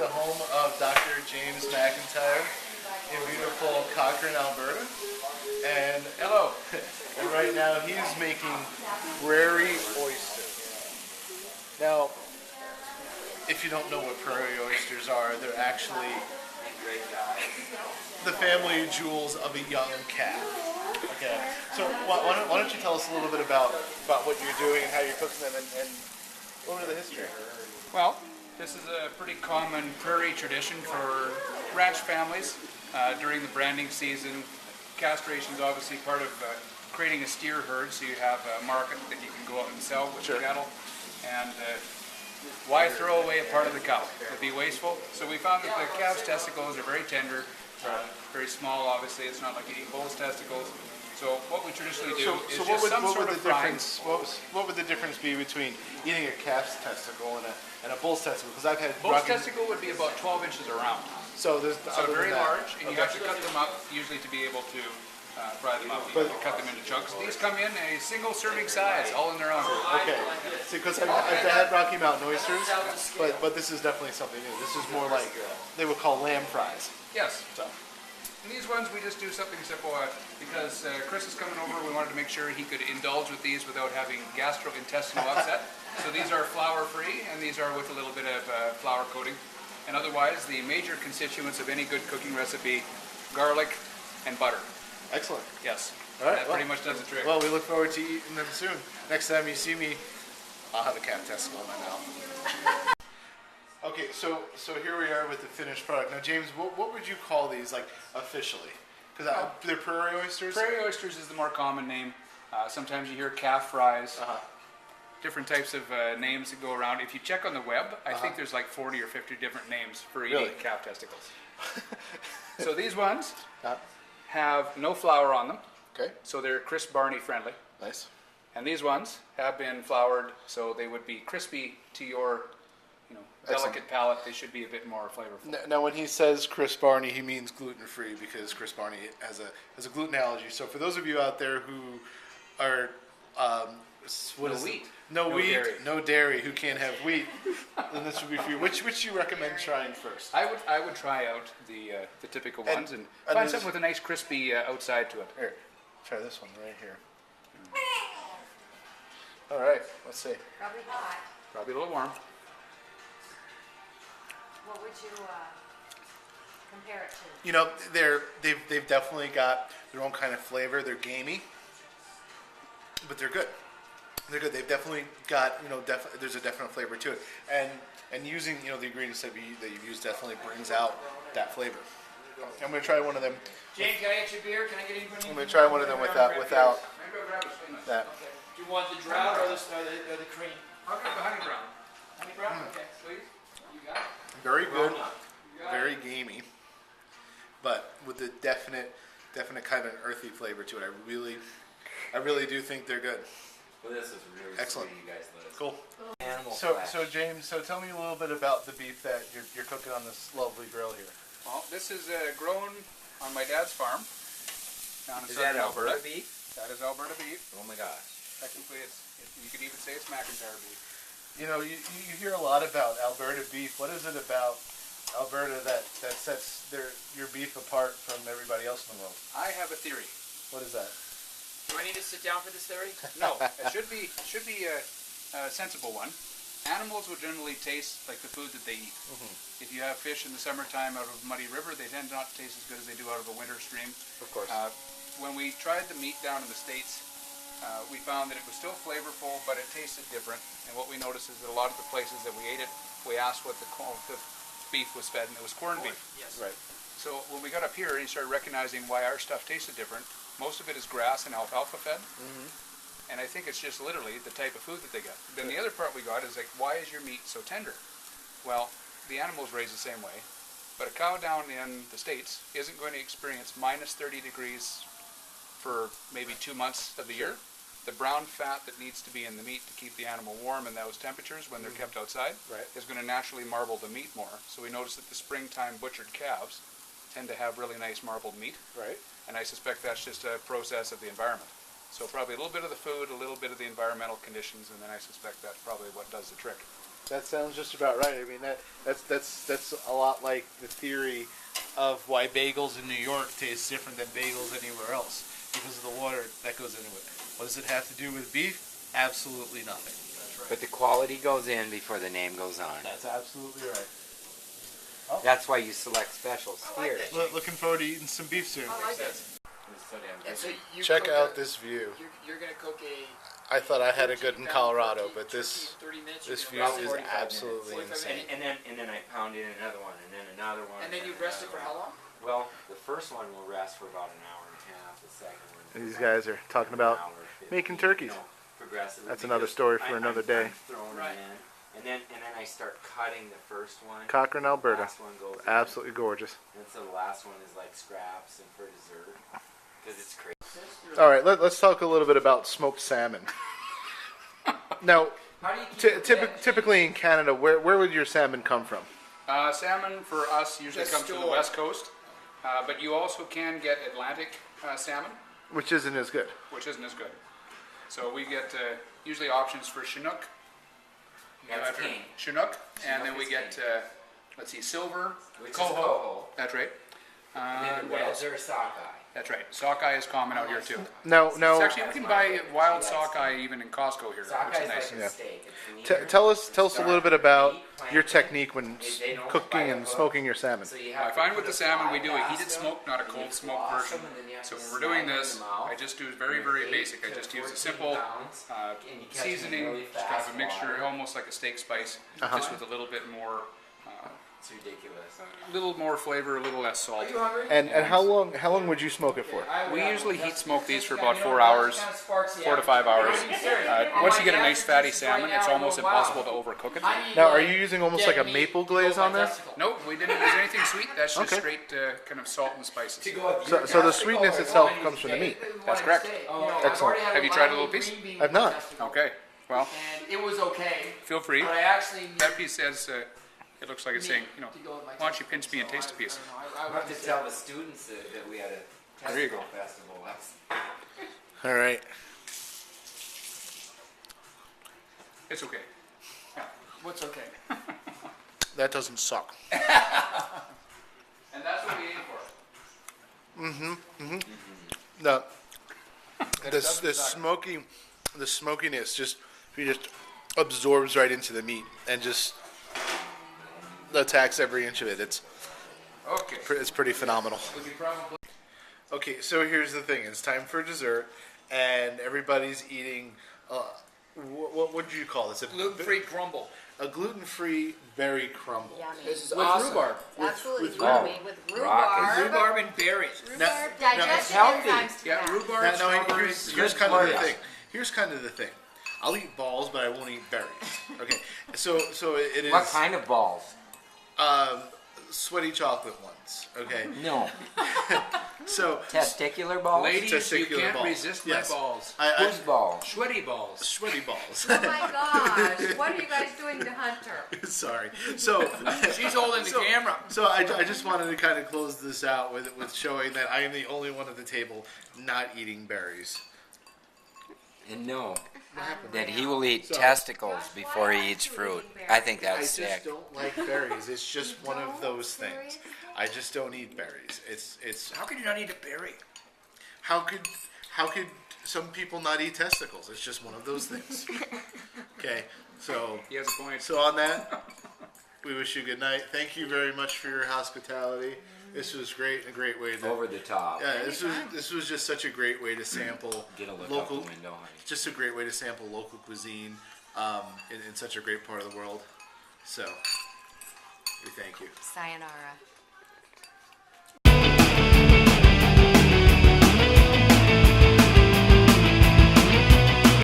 the home of Dr. James McIntyre in beautiful Cochrane, Alberta. And Hello. And right now he's making Prairie oysters. Now, if you don't know what Prairie oysters are, they're actually the family jewels of a young calf. Okay, so why don't you tell us a little bit about what you're doing and how you're cooking them and a little bit of the history. Well, this is a pretty common prairie tradition for ranch families during the branding season. Castration is obviously part of creating a steer herd, so you have a market that you can go out and sell with your cattle. And why throw away a part of the cow? It'd be wasteful. So we found that the calf's testicles are very tender, very small. Obviously, it's not like you eat bull's testicles. So what we traditionally do is just some sort of frying. What would the difference be between eating a calf's testicle and a bull's testicle? Because I've had bull's testicle would be about 12 inches around. So very large, and you have to cut them up usually to be able to fry them up. You have to cut them into chunks. These come in a single serving size, all in their own. Okay, because I've had Rocky Mountain oysters, but this is definitely something new. This is more like they would call lamb fries. Yes. So. And these ones we just do something simple because Chris is coming over. We wanted to make sure he could indulge with these without having gastrointestinal upset. So these are flour free, and these are with a little bit of flour coating. And otherwise, the major constituents of any good cooking recipe: garlic and butter. Excellent. Yes. All right. That pretty much does the trick. Well, we look forward to eating them soon. Next time you see me, I'll have a calf testicle in my mouth. Okay, so here we are with the finished product. Now, James, what would you call these, like, officially? Because they're prairie oysters? Prairie oysters is the more common name. Sometimes you hear calf fries. Different types of names that go around. If you check on the web, I think there's like 40 or 50 different names for eating calf testicles. So these ones have no flour on them. Okay. So they're crisp Barney friendly. Nice. And these ones have been floured, so they would be crispy to your delicate palate. They should be a bit more flavorful. Now, when he says Chris Barney, he means gluten-free because Chris Barney has a gluten allergy. So for those of you out there who are no wheat, dairy. no dairy, who can't have wheat, then this would be for you. Which you recommend trying first? I would try out the typical ones and find something with a nice crispy outside to it. Here, try this one right here. All right, let's see. Probably hot. Probably a little warm. What would you compare it to? You know, they've definitely got their own kind of flavor. They're gamey, but they're good. They're good. They've definitely got there's a definite flavor to it, and using the ingredients that you've used definitely brings out that flavor. I'm gonna try one of them. Jane, can I get your beer? Can I get anything? I'm gonna try one of them without that. Do you want the drought or the cream? I'll get the honey brown. Honey brown? Okay, please. You got it. Very good. Very gamey, but with the definite kind of earthy flavor to it. I really do think they're good. Well, this is really excellent. Sweet, you guys let us. Cool. So James, tell me a little bit about the beef that you're cooking on this lovely grill here. Well, this is grown on my dad's farm down in Is that Alberta Alberta beef? That is Alberta beef. Oh my gosh. Technically, you could even say it's McIntyre beef. You know, you hear a lot about Alberta beef. What is it about Alberta that sets your beef apart from everybody else in the world? I have a theory. What is that? Do I need to sit down for this theory? No, it should be a sensible one. Animals will generally taste like the food that they eat. If you have fish in the summertime out of a muddy river, they tend not to taste as good as they do out of a winter stream. Of course. When we tried the meat down in the States, we found that it was still flavorful, but it tasted different. And what we noticed is that a lot of the places that we ate it, we asked what the beef was fed, and it was corned beef. Yes. Right. So when we got up here and started recognizing why our stuff tasted different, most of it is grass and alfalfa fed. And I think it's just literally the type of food that they get. Then the other part we got is like, why is your meat so tender? Well, the animal's raised the same way, but a cow down in the States isn't going to experience minus 30 degrees for maybe 2 months of the year. The brown fat that needs to be in the meat to keep the animal warm in those temperatures when they're kept outside is going to naturally marble the meat more. So we notice that the springtime butchered calves tend to have really nice marbled meat. Right. And I suspect that's just a process of the environment. So probably a little bit of the food, a little bit of the environmental conditions, and then I suspect that's probably what does the trick. That sounds just about right. I mean, that's a lot like the theory of why bagels in New York taste different than bagels anywhere else, because of the water that goes into it. What does it have to do with beef? Absolutely nothing. But the quality goes in before the name goes on. That's absolutely right. That's why you select specials here. Looking forward to eating some beef soon. I like it. And so you Check cook out this view. You're gonna cook a. I thought I had it good in 14 Colorado, 14, but this 30 minutes, this you're view gonna is rest it. absolutely 45 insane. And then I pound in another one, and then another one. And then you rest it for how long? Well, the first one will rest for about an hour and a half. The second one. These guys are talking about an hour 50, making turkeys. progressively. That's another because story for another day. I'm throwing Right. it in, and then I start cutting the first one. Cochrane, Alberta. The last one goes in, Absolutely gorgeous. and so the last one is like scraps and for dessert, because it's crazy. All right, let's talk a little bit about smoked salmon. Now, How do you keep it wet? typically in Canada, where would your salmon come from? Salmon for us usually The comes from the store. west coast, but you also can get Atlantic salmon, Which isn't as good. which isn't as good. So we get usually options for Chinook. That's king. Chinook, and then Chinook we is get, king. let's see, silver, Which is coho. coho. That's right. And then the What reds else? are sockeye. That's right. Sockeye is common out here too. Now, It's actually, we can buy wild sockeye even in Costco here, which Sockeye is is nice. like Yeah. a steak. It's leaner, tell us a little bit about meat, your plant- technique when They don't cooking buy a and hook. smoking your salmon. So you I have to find put with the a salmon we fly do a past heated them, smoke, not a and you cold smoke floss version. them, and then you have So to when we're doing slide them in this, the mouth. I just do it very, very basic. I just use a simple and you catch them seasoning, really just kind of a fast mixture, water. almost like a steak spice, just with a little bit more, It's ridiculous. a little more flavor, a little less salt. Are you hungry? And how long would you smoke it for? I would We have usually one. heat smoke these for Yeah, about you know, 4 that hours, kinda sparks the 4 to 5 hours. appetite. Once you My get a gas nice is fatty just salmon, right it's now, almost I'm going, wow. impossible to overcook it. I need, Now, are like, you using almost dead like a meat maple to go glaze with my on there? testicle. Nope, we didn't use anything sweet. That's just Okay. straight kind of salt and spices. To go with So- your so the testicle sweetness or itself wanting comes from the steak. meat. Wanting That's correct. steak. Oh, You know, I've excellent. already had Have you a tried a line little of piece? green bean I've with my not. testicle. Okay, well, And it was okay, feel free. but I actually need That piece says, it looks like it's saying, meat to go with my why don't you pinch me and testicle. taste a piece? I don't know, I I have would to tell the students that we had a There you testicle go. festival. All right. It's okay. What's okay? That doesn't suck. And that's what we aim for. No. The smokiness just absorbs right into the meat and just attacks every inch of it. Okay. It's pretty phenomenal. We could probably. Okay, so here's the thing. It's time for dessert, and everybody's eating. What would you call this? Gluten-free crumble. A gluten-free berry crumble. Yummy. This is With awesome. rhubarb. Absolutely with yummy with rocket. rhubarb. Rhubarb and berries. Rhubarb, Now, digestive healthy. enzymes to Yeah, that. rhubarb, Now, strawberries. here's good kind of the for you. thing. Here's kind of the thing. I'll eat balls, but I won't eat berries. Okay, so it is What kind of balls? sweaty chocolate ones. Okay, No. so Testicular balls? Ladies, you Testicular can't balls. resist Yes. my balls. Whose balls? Sweaty balls. sweaty balls. Oh my gosh, what are you guys doing to Hunter? Sorry. So She's holding the camera. So I just wanted to kind of close this out with showing that I am the only one at the table not eating berries. And no, that Unreal. he will eat So- testicles Josh, why before he aren't eats you fruit. eating I think I that's just sick. don't like berries. It's just one of don't? those things. Seriously? I just don't eat berries. It's How can you not eat a berry? how could some people not eat testicles? It's just one of those things. Okay, so He has a point. so on that, we wish you good night. Thank you very much for your hospitality. This was great, a great way to. Over the top. Yeah, this was just such a great way to sample Get a look local. out the window, honey. Just a great way to sample local cuisine in such a great part of the world. So we thank you. Sayonara.